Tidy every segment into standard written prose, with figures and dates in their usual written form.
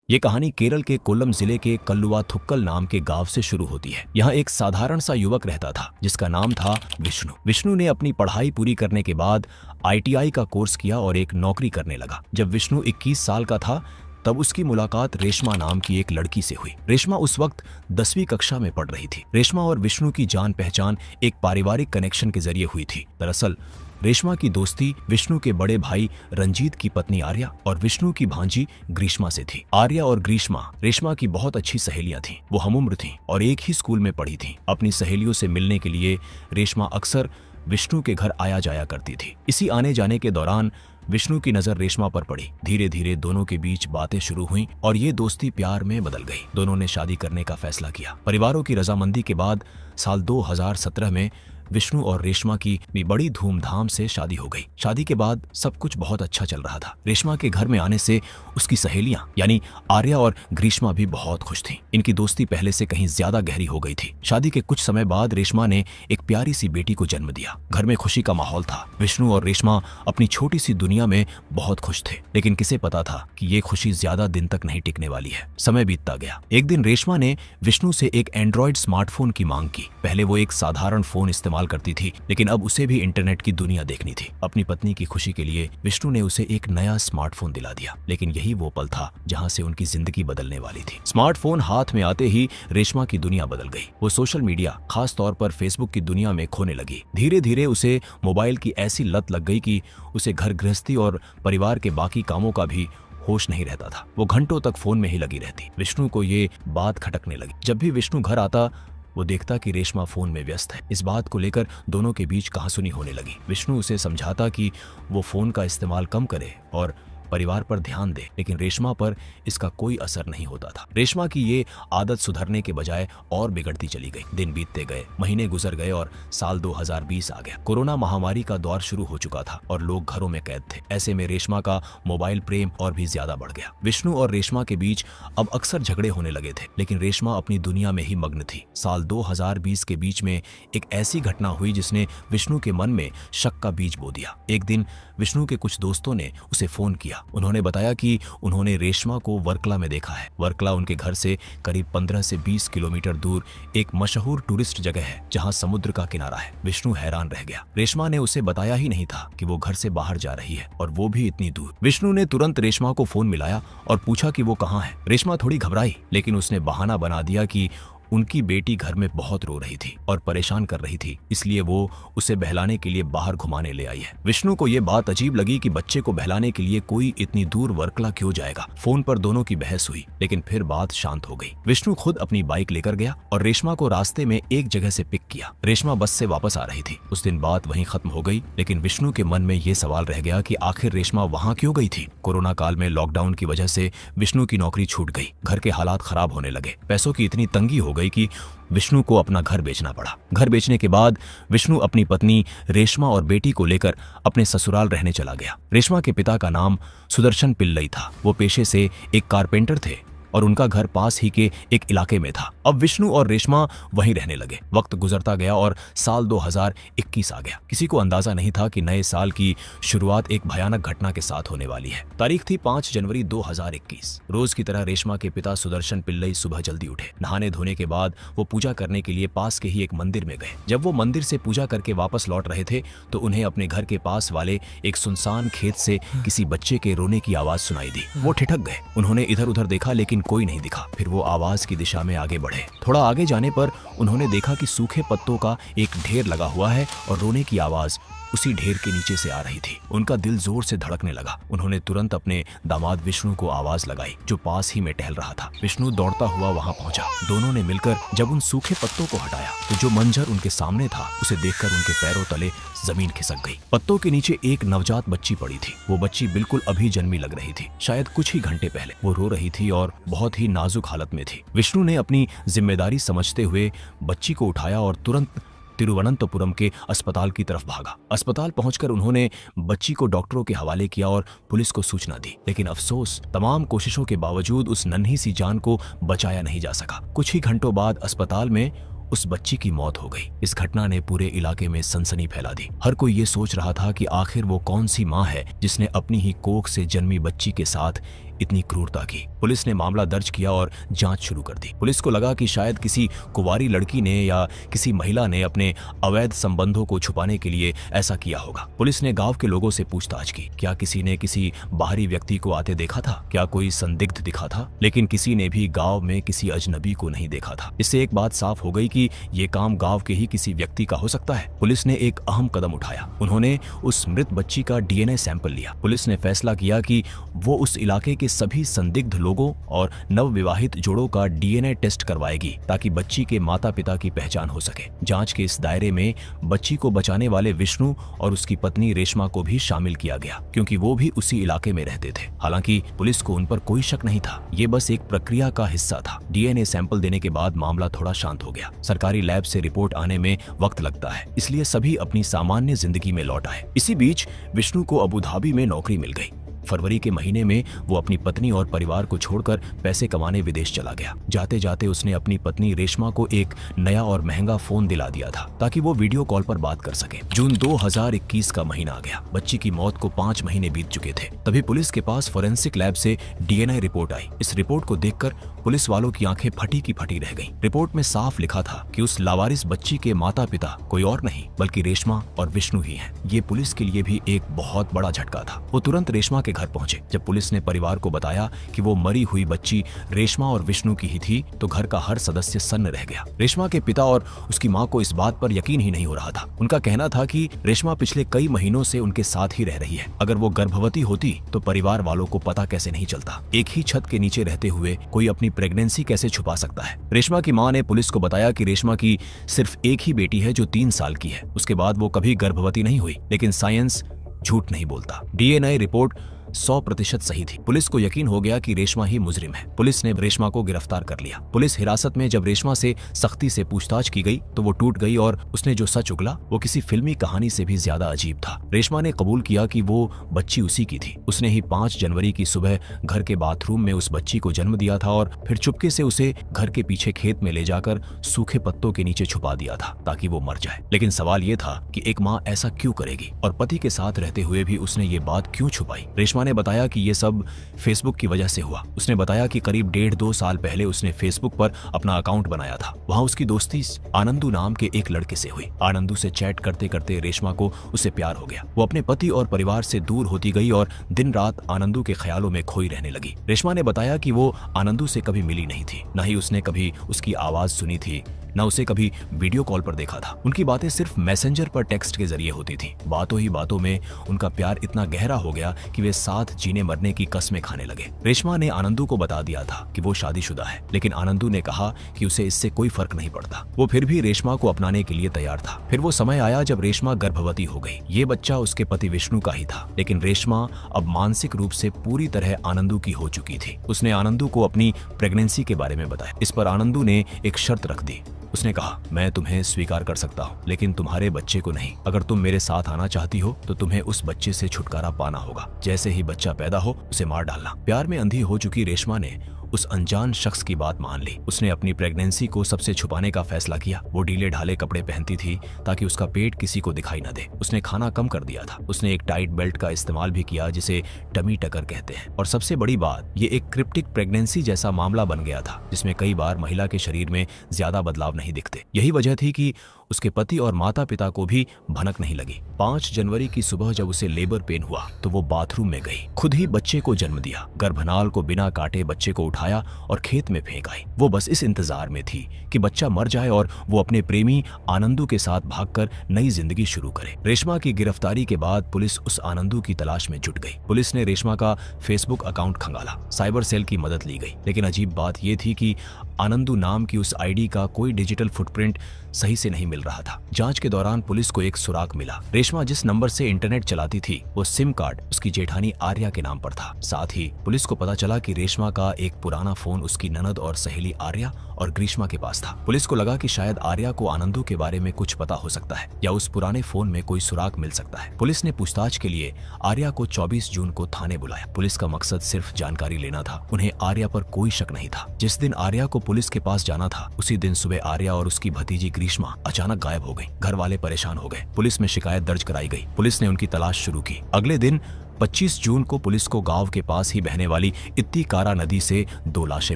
ये कहानी केरल के कोल्लम जिले के कल्लुवाथुक्कल नाम के गांव से शुरू होती है। यहाँ एक साधारण सा युवक रहता था जिसका नाम था विष्णु। विष्णु ने अपनी पढ़ाई पूरी करने के बाद ITI का कोर्स किया और एक नौकरी करने लगा। जब विष्णु 21 साल का था तब उसकी मुलाकात रेशमा नाम की एक लड़की से हुई। रेशमा उस वक्त 10वीं कक्षा में पढ़ रही थी। रेशमा और विष्णु की जान पहचान एक पारिवारिक कनेक्शन के जरिए हुई थी। दरअसल रेशमा की दोस्ती विष्णु के बड़े भाई रंजीत की पत्नी आर्या और विष्णु की भांजी ग्रीष्मा से थी। आर्या और ग्रीष्मा रेशमा की बहुत अच्छी सहेलियां थीं। वो हमउम्र थीं और एक ही स्कूल में पढ़ी थीं। अपनी सहेलियों से मिलने के लिए रेशमा अक्सर विष्णु के घर आया जाया करती थी। इसी आने जाने के दौरान विष्णु की नजर रेशमा पर पड़ी। धीरे धीरे दोनों के बीच बातें शुरू हुईं और ये दोस्ती प्यार में बदल गई। दोनों ने शादी करने का फैसला किया। परिवारों की रजामंदी के बाद साल 2017 में विष्णु और रेशमा की भी बड़ी धूमधाम से शादी हो गई। शादी के बाद सब कुछ बहुत अच्छा चल रहा था। रेशमा के घर में आने से उसकी सहेलियां यानी आर्या और ग्रीष्मा भी बहुत खुश थीं। इनकी दोस्ती पहले से कहीं ज्यादा गहरी हो गई थी। शादी के कुछ समय बाद रेशमा ने एक प्यारी सी बेटी को जन्म दिया। घर में खुशी का माहौल था। विष्णु और रेशमा अपनी छोटी सी दुनिया में बहुत खुश थे, लेकिन किसे पता था कि ये खुशी ज्यादा दिन तक नहीं टिकने वाली है। समय बीतता गया। एक दिन रेशमा ने विष्णु से एक एंड्रॉइड स्मार्टफोन की मांग की। पहले वो एक साधारण फोन इस्तेमाल करती थी, लेकिन अब उसे भी इंटरनेट की दुनिया देखनी थी। अपनी पत्नी की खुशी के लिए विष्णु ने उसे एक नया स्मार्टफोन दिला दिया, लेकिन यही वो पल था जहां से उनकी जिंदगी बदलने वाली थी। स्मार्टफोन हाथ में आते ही रेशमा की दुनिया बदल गई। वो सोशल मीडिया, खास तौर पर फेसबुक की दुनिया में खोने लगी। धीरे धीरे उसे मोबाइल की ऐसी लत लग गई कि उसे घर गृहस्थी और परिवार के बाकी कामों का भी होश नहीं रहता था। वो घंटों तक फोन में ही लगी रहती। विष्णु को ये बात खटकने लगी। जब भी विष्णु घर आता वो देखता कि रेशमा फोन में व्यस्त है। इस बात को लेकर दोनों के बीच कहासुनी होने लगी। विष्णु उसे समझाता कि वो फोन का इस्तेमाल कम करे और परिवार पर ध्यान दे, लेकिन रेशमा पर इसका कोई असर नहीं होता था। रेशमा की ये आदत सुधरने के बजाय और बिगड़ती चली गई। दिन बीतते गए, महीने गुजर गए और साल 2020 आ गया। कोरोना महामारी का दौर शुरू हो चुका था और लोग घरों में कैद थे। ऐसे में रेशमा का मोबाइल प्रेम और भी ज्यादा बढ़ गया। विष्णु और रेशमा के बीच अब अक्सर झगड़े होने लगे थे, लेकिन रेशमा अपनी दुनिया में ही मग्न थी। साल 2020 के बीच में एक ऐसी घटना हुई जिसने विष्णु के मन में शक का बीज बो दिया। एक दिन विष्णु के कुछ दोस्तों ने उसे फोन किया। उन्होंने बताया कि उन्होंने रेशमा को वर्कला में देखा है। वर्कला उनके घर से करीब 15 से 20 किलोमीटर दूर एक मशहूर टूरिस्ट जगह है जहां समुद्र का किनारा है। विष्णु हैरान रह गया। रेशमा ने उसे बताया ही नहीं था कि वो घर से बाहर जा रही है, और वो भी इतनी दूर। विष्णु ने तुरंत रेशमा को फोन मिलाया और पूछा कि वो कहाँ है। रेशमा थोड़ी घबराई, लेकिन उसने बहाना बना दिया कि उनकी बेटी घर में बहुत रो रही थी और परेशान कर रही थी, इसलिए वो उसे बहलाने के लिए बाहर घुमाने ले आई है। विष्णु को ये बात अजीब लगी कि बच्चे को बहलाने के लिए कोई इतनी दूर वर्कला क्यों जाएगा। फोन पर दोनों की बहस हुई, लेकिन फिर बात शांत हो गई। विष्णु खुद अपनी बाइक लेकर गया और रेशमा को रास्ते में एक जगह से पिक किया। रेशमा बस से वापस आ रही थी। उस दिन बात वहीं खत्म हो गई, लेकिन विष्णु के मन में ये सवाल रह गया कि आखिर रेशमा वहाँ क्यों गई थी। कोरोना काल में लॉकडाउन की वजह से विष्णु की नौकरी छूट गई। घर के हालात खराब होने लगे। पैसों की इतनी तंगी हो गई कि विष्णु को अपना घर बेचना पड़ा। घर बेचने के बाद विष्णु अपनी पत्नी रेशमा और बेटी को लेकर अपने ससुराल रहने चला गया। रेशमा के पिता का नाम सुदर्शन पिल्लई था। वो पेशे से एक कारपेंटर थे और उनका घर पास ही के एक इलाके में था। अब विष्णु और रेशमा वहीं रहने लगे। वक्त गुजरता गया और साल 2021 आ गया। किसी को अंदाजा नहीं था कि नए साल की शुरुआत एक भयानक घटना के साथ होने वाली है। तारीख थी 5 जनवरी 2021। रोज की तरह रेशमा के पिता सुदर्शन पिल्लई सुबह जल्दी उठे। नहाने धोने के बाद वो पूजा करने के लिए पास के ही एक मंदिर में गए। जब वो मंदिर से पूजा करके वापस लौट रहे थे तो उन्हें अपने घर के पास वाले एक सुनसान खेत से किसी बच्चे के रोने की आवाज सुनाई दी। वो ठिठक गए। उन्होंने इधर उधर देखा, लेकिन कोई नहीं दिखा। फिर वो आवाज की दिशा में आगे बढ़े। थोड़ा आगे जाने पर उन्होंने देखा कि सूखे पत्तों का एक ढेर लगा हुआ है और रोने की आवाज उसी ढेर के नीचे से आ रही थी। उनका दिल जोर से धड़कने लगा। उन्होंने तुरंत अपने दामाद विष्णु को आवाज लगाई, जो पास ही में टहल रहा था। विष्णु दौड़ता हुआ वहां पहुंचा। दोनों ने मिलकर जब उन सूखे पत्तों को हटाया तो जो मंजर उनके सामने था उसे देखकर उनके पैरों तले जमीन खिसक गई। पत्तों के नीचे एक नवजात बच्ची पड़ी थी। वो बच्ची बिल्कुल अभी जन्मी लग रही थी। शायद कुछ ही घंटे पहले वो रो रही थी और बहुत ही नाजुक हालत में थी। विष्णु ने अपनी जिम्मेदारी समझते हुए बच्ची को उठाया और तुरंत तिरुवनंतपुरम के अस्पताल की तरफ भागा। अस्पताल पहुंचकर उन्होंने बच्ची को डॉक्टरों के हवाले किया और पुलिस को सूचना दी, लेकिन अफसोस तमाम कोशिशों के बावजूद उस नन्ही सी जान को बचाया नहीं जा सका। कुछ ही घंटों बाद अस्पताल में उस बच्ची की मौत हो गई। इस घटना ने पूरे इलाके में सनसनी फैला दी। हर कोई ये सोच रहा था कि आखिर वो कौन सी माँ है जिसने अपनी ही कोख से जन्मी बच्ची के साथ इतनी क्रूरता की। पुलिस ने मामला दर्ज किया और जांच शुरू कर दी। पुलिस को लगा कि शायद किसी कुंवारी लड़की ने या किसी महिला ने अपने अवैध संबंधों को छुपाने के लिए ऐसा किया होगा। पुलिस ने गांव के लोगों से पूछताछ की, क्या किसी ने किसी बाहरी व्यक्ति को आते देखा था, क्या कोई संदिग्ध दिखा था, लेकिन किसी ने भी गांव में किसी अजनबी को नहीं देखा था। इससे एक बात साफ हो गई कि ये काम गांव के ही किसी व्यक्ति का हो सकता है। पुलिस ने एक अहम कदम उठाया। उन्होंने उस मृत बच्ची का डीएनए सैंपल लिया। पुलिस ने फैसला किया कि वो उस इलाके के सभी संदिग्ध लोगों और नवविवाहित जोड़ों का डीएनए टेस्ट करवाएगी ताकि बच्ची के माता पिता की पहचान हो सके। जांच के इस दायरे में बच्ची को बचाने वाले विष्णु और उसकी पत्नी रेशमा को भी शामिल किया गया, क्योंकि वो भी उसी इलाके में रहते थे। हालांकि पुलिस को उन पर कोई शक नहीं था, ये बस एक प्रक्रिया का हिस्सा था। डीएनए सैंपल देने के बाद मामला थोड़ा शांत हो गया। सरकारी लैब से रिपोर्ट आने में वक्त लगता है, इसलिए सभी अपनी सामान्य जिंदगी में लौट आए। इसी बीच विष्णु को अबू धाबी में नौकरी मिल गई। फरवरी के महीने में वो अपनी पत्नी और परिवार को छोड़कर पैसे कमाने विदेश चला गया। जाते जाते उसने अपनी पत्नी रेशमा को एक नया और महंगा फोन दिला दिया था ताकि वो वीडियो कॉल पर बात कर सके। जून 2021 का महीना आ गया। बच्ची की मौत को 5 महीने बीत चुके थे। तभी पुलिस के पास फोरेंसिक लैब से डीएनए रिपोर्ट आई। इस रिपोर्ट को देखकर पुलिस वालों की आंखें फटी की फटी रह गईं। रिपोर्ट में साफ लिखा था कि उस लावारिस बच्ची के माता पिता कोई और नहीं बल्कि रेशमा और विष्णु ही हैं। ये पुलिस के लिए भी एक बहुत बड़ा झटका था। वो तुरंत रेशमा के घर पहुंचे। जब पुलिस ने परिवार को बताया कि वो मरी हुई बच्ची रेशमा और विष्णु की ही थी, तो घर का हर सदस्य सन्न रह गया। रेशमा के पिता और उसकी मां को इस बात पर यकीन ही नहीं हो रहा था। उनका कहना था कि रेशमा पिछले कई महीनों से उनके साथ ही रह रही है। अगर वो गर्भवती होती तो परिवार वालों को पता कैसे नहीं चलता। एक ही छत के नीचे रहते हुए कोई अपनी प्रेगनेंसी कैसे छुपा सकता है। रेशमा की मां ने पुलिस को बताया कि रेशमा की सिर्फ एक ही बेटी है जो 3 साल की है। उसके बाद वो कभी गर्भवती नहीं हुई। लेकिन साइंस झूठ नहीं बोलता। डीएनए रिपोर्ट 100% सही थी। पुलिस को यकीन हो गया कि रेशमा ही मुजरिम है। पुलिस ने रेशमा को गिरफ्तार कर लिया। पुलिस हिरासत में जब रेशमा से सख्ती से पूछताछ की गई तो वो टूट गई और उसने जो सच उगला वो किसी फिल्मी कहानी से भी ज्यादा अजीब था। रेशमा ने कबूल किया कि वो बच्ची उसी की थी। उसने ही 5 जनवरी की सुबह घर के बाथरूम में उस बच्ची को जन्म दिया था और फिर चुपके से उसे घर के पीछे खेत में ले जाकर सूखे पत्तों के नीचे छुपा दिया था ताकि वो मर जाए। लेकिन सवाल ये था कि एक माँ ऐसा क्यों करेगी और पति के साथ रहते हुए भी उसने ये बात क्यों छुपाई। रेशमा ने बताया कि ये सब फेसबुक की वजह से हुआ। उसने बताया कि करीब 1.5-2 साल पहले उसने फेसबुक पर अपना अकाउंट बनाया था। वहाँ उसकी दोस्ती आनंदू नाम के एक लड़के से हुई। आनंदू से चैट करते करते रेशमा को उससे प्यार हो गया। वो अपने पति और परिवार से दूर होती गई और दिन रात आनंदू के ख्यालों में खोई रहने लगी। रेशमा ने बताया कि वो आनंदू से कभी मिली नहीं थी, न ही उसने कभी उसकी आवाज सुनी थी, न उसे कभी वीडियो कॉल पर देखा था। उनकी बातें सिर्फ मैसेंजर पर टेक्स्ट के जरिए होती थी। बातों ही बातों में उनका प्यार इतना गहरा हो गया कि वे साथ जीने मरने की कस्में खाने लगे। रेशमा ने आनंदू को बता दिया था कि वो शादीशुदा है, लेकिन आनंदू ने कहा कि उसे इससे कोई फर्क नहीं पड़ता। वो फिर भी रेशमा को अपनाने के लिए तैयार था। फिर वो समय आया जब रेशमा गर्भवती हो गई। ये बच्चा उसके पति विष्णु का ही था, लेकिन रेशमा अब मानसिक रूप से पूरी तरह आनंदू की हो चुकी थी। उसने आनंदू को अपनी प्रेगनेंसी के बारे में बताया। इस पर आनंदू ने एक शर्त रख दी। उसने कहा, मैं तुम्हें स्वीकार कर सकता हूँ, लेकिन तुम्हारे बच्चे को नहीं। अगर तुम मेरे साथ आना चाहती हो तो तुम्हें उस बच्चे से छुटकारा पाना होगा। जैसे ही बच्चा पैदा हो उसे मार डालना। प्यार में अंधी हो चुकी रेशमा ने उस अनजान शख्स की बात मान ली। उसने अपनी प्रेगनेंसी को सबसे छुपाने का फैसला किया। वो ढीले ढाले कपड़े पहनती थी ताकि उसका पेट किसी को दिखाई न दे। उसने खाना कम कर दिया था। उसने एक टाइट बेल्ट का इस्तेमाल भी किया जिसे टमी टकर कहते हैं। और सबसे बड़ी बात, ये एक क्रिप्टिक प्रेगनेंसी जैसा मामला बन गया था जिसमें कई बार महिला के शरीर में ज्यादा बदलाव नहीं दिखते। यही वजह थी कि उसके पति और माता पिता को भी भनक नहीं लगी। 5 जनवरी की सुबह जब उसे लेबर पेन हुआ तो वो बाथरूम में गई, खुद ही बच्चे को जन्म दिया। गर्भनाल को बिना काटे बच्चे को उठाया और खेत में फेंक आई। वो बस इस इंतजार में थी कि बच्चा मर जाए और वो अपने प्रेमी आनंदू के साथ भागकर नई जिंदगी शुरू करे। रेशमा की गिरफ्तारी के बाद पुलिस उस आनंदू की तलाश में जुट गई। पुलिस ने रेशमा का फेसबुक अकाउंट खंगाला। साइबर सेल की मदद ली गई, लेकिन अजीब बात यह थी कि आनंदू नाम की उस आईडी का कोई डिजिटल फुटप्रिंट सही से नहीं मिल रहा था। जांच के दौरान पुलिस को एक सुराग मिला। रेशमा जिस नंबर से इंटरनेट चलाती थी वो सिम कार्ड उसकी जेठानी आर्या के नाम पर था। साथ ही पुलिस को पता चला कि रेशमा का एक पुराना फोन उसकी ननद और सहेली आर्या और ग्रीष्मा के पास था। पुलिस को लगा कि शायद आर्या को आनंदू के बारे में कुछ पता हो सकता है या उस पुराने फोन में कोई सुराग मिल सकता है। पुलिस ने पूछताछ के लिए आर्या को 24 जून को थाने बुलाया। पुलिस का मकसद सिर्फ जानकारी लेना था। उन्हें आर्या पर कोई शक नहीं था। जिस दिन आर्या को पुलिस के पास जाना था उसी दिन सुबह आर्या और उसकी भतीजी ग्रीष्मा अचानक गायब हो गई। घर वाले परेशान हो गए। पुलिस में शिकायत दर्ज कराई गई। पुलिस ने उनकी तलाश शुरू की। अगले दिन 25 जून को पुलिस को गांव के पास ही बहने वाली इत्तीकारा नदी से 2 लाशें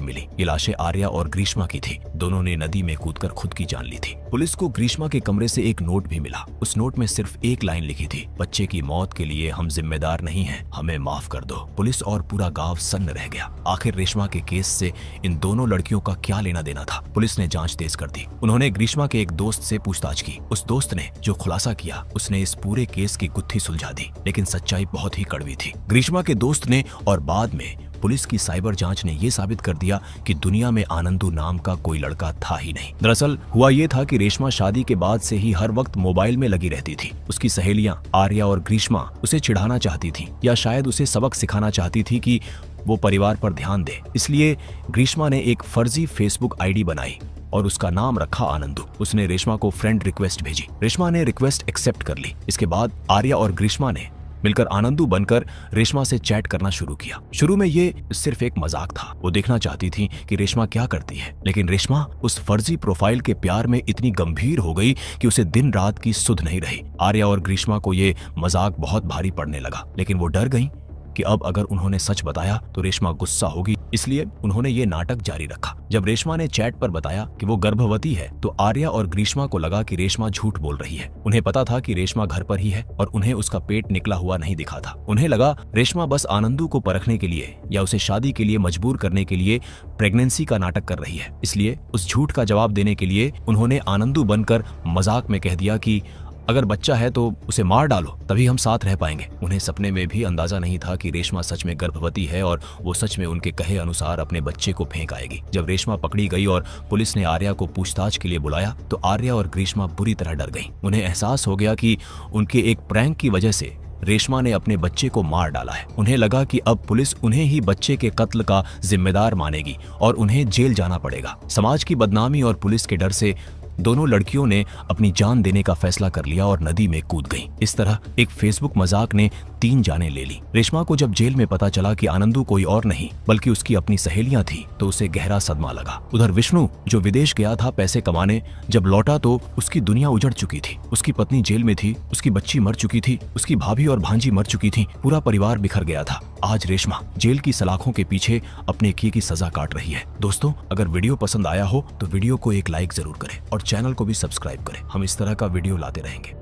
मिली। ये लाशें आर्या और ग्रीष्मा की थी। दोनों ने नदी में कूदकर खुद की जान ली थी। पुलिस को ग्रीष्मा के कमरे से एक नोट भी मिला। उस नोट में सिर्फ एक लाइन लिखी थी, बच्चे की मौत के लिए हम जिम्मेदार नहीं हैं, हमें माफ कर दो। पुलिस और पूरा गांव सन्न रह गया। आखिर रेशमा के केस से इन दोनों लड़कियों का क्या लेना देना था? पुलिस ने जांच तेज कर दी। उन्होंने ग्रीष्मा के एक दोस्त से पूछताछ की। उस दोस्त ने जो खुलासा किया, उसने इस पूरे केस की गुत्थी सुलझा दी, लेकिन सच्चाई बहुत ही कड़वी थी। ग्रीष्मा के दोस्त ने और बाद में पुलिस की साइबर जांच ने यह साबित कर दिया कि दुनिया में आनंदू नाम का कोई लड़का था ही नहीं। दरअसल हुआ ये था कि रेशमा शादी के बाद से ही हर वक्त मोबाइल में लगी रहती थी। उसकी सहेलियां आर्या और ग्रीष्मा उसे चिढ़ाना चाहती थी, या शायद उसे सबक सिखाना चाहती थी कि वो परिवार पर ध्यान दे। इसलिए ग्रीष्मा ने एक फर्जी फेसबुक आईडी बनाई और उसका नाम रखा आनंदू। उसने रेशमा को फ्रेंड रिक्वेस्ट भेजी। रेशमा ने रिक्वेस्ट एक्सेप्ट कर ली। इसके बाद आर्या और ग्रीष्मा ने मिलकर आनंदू बनकर रेशमा से चैट करना शुरू किया। शुरू में ये सिर्फ एक मजाक था। वो देखना चाहती थी कि रेशमा क्या करती है, लेकिन रेशमा उस फर्जी प्रोफाइल के प्यार में इतनी गंभीर हो गई कि उसे दिन रात की सुध नहीं रही। आर्या और ग्रीष्मा को ये मजाक बहुत भारी पड़ने लगा, लेकिन वो डर गईं कि अब अगर उन्होंने सच बताया तो रेशमा गुस्सा होगी, इसलिए उन्होंने ये नाटक जारी रखा। जब रेशमा ने चैट पर बताया कि वो गर्भवती है, तो आर्या और ग्रीष्मा को लगा कि रेशमा झूठ बोल रही है। उन्हें पता था कि रेशमा घर पर ही है और उन्हें उसका पेट निकला हुआ नहीं दिखा था। उन्हें लगा रेशमा बस आनंदू को परखने के लिए या उसे शादी के लिए मजबूर करने के लिए प्रेगनेंसी का नाटक कर रही है। इसलिए उस झूठ का जवाब देने के लिए उन्होंने आनंदू बनकर मजाक में कह दिया कि अगर बच्चा है तो उसे मार डालो, तभी हम साथ रह पाएंगे। उन्हें सपने में भी अंदाजा नहीं था कि रेशमा सच में गर्भवती है और वो सच में उनके कहे अनुसार अपने बच्चे को फेंक आएगी। जब रेशमा पकड़ी गई और पुलिस ने आर्या को पूछताछ के लिए बुलाया, तो आर्या और ग्रीष्मा बुरी तरह डर गईं। उन्हें एहसास हो गया कि उनके एक प्रैंक की वजह से रेशमा ने अपने बच्चे को मार डाला है। उन्हें लगा कि अब पुलिस उन्हें ही बच्चे के कत्ल का जिम्मेदार मानेगी और उन्हें जेल जाना पड़ेगा। समाज की बदनामी और पुलिस के डर से दोनों लड़कियों ने अपनी जान देने का फैसला कर लिया और नदी में कूद गईं। इस तरह एक फेसबुक मजाक ने 3 जानें ले ली। रेशमा को जब जेल में पता चला कि आनंदू कोई और नहीं बल्कि उसकी अपनी सहेलियां थी, तो उसे गहरा सदमा लगा। उधर विष्णु, जो विदेश गया था पैसे कमाने, जब लौटा तो उसकी दुनिया उजड़ चुकी थी। उसकी पत्नी जेल में थी, उसकी बच्ची मर चुकी थी, उसकी भाभी और भांजी मर चुकी थी, पूरा परिवार बिखर गया था। आज रेशमा जेल की सलाखों के पीछे अपने किए की सजा काट रही है। दोस्तों, अगर वीडियो पसंद आया हो तो वीडियो को एक लाइक जरूर करें और चैनल को भी सब्सक्राइब करें। हम इस तरह का वीडियो लाते रहेंगे।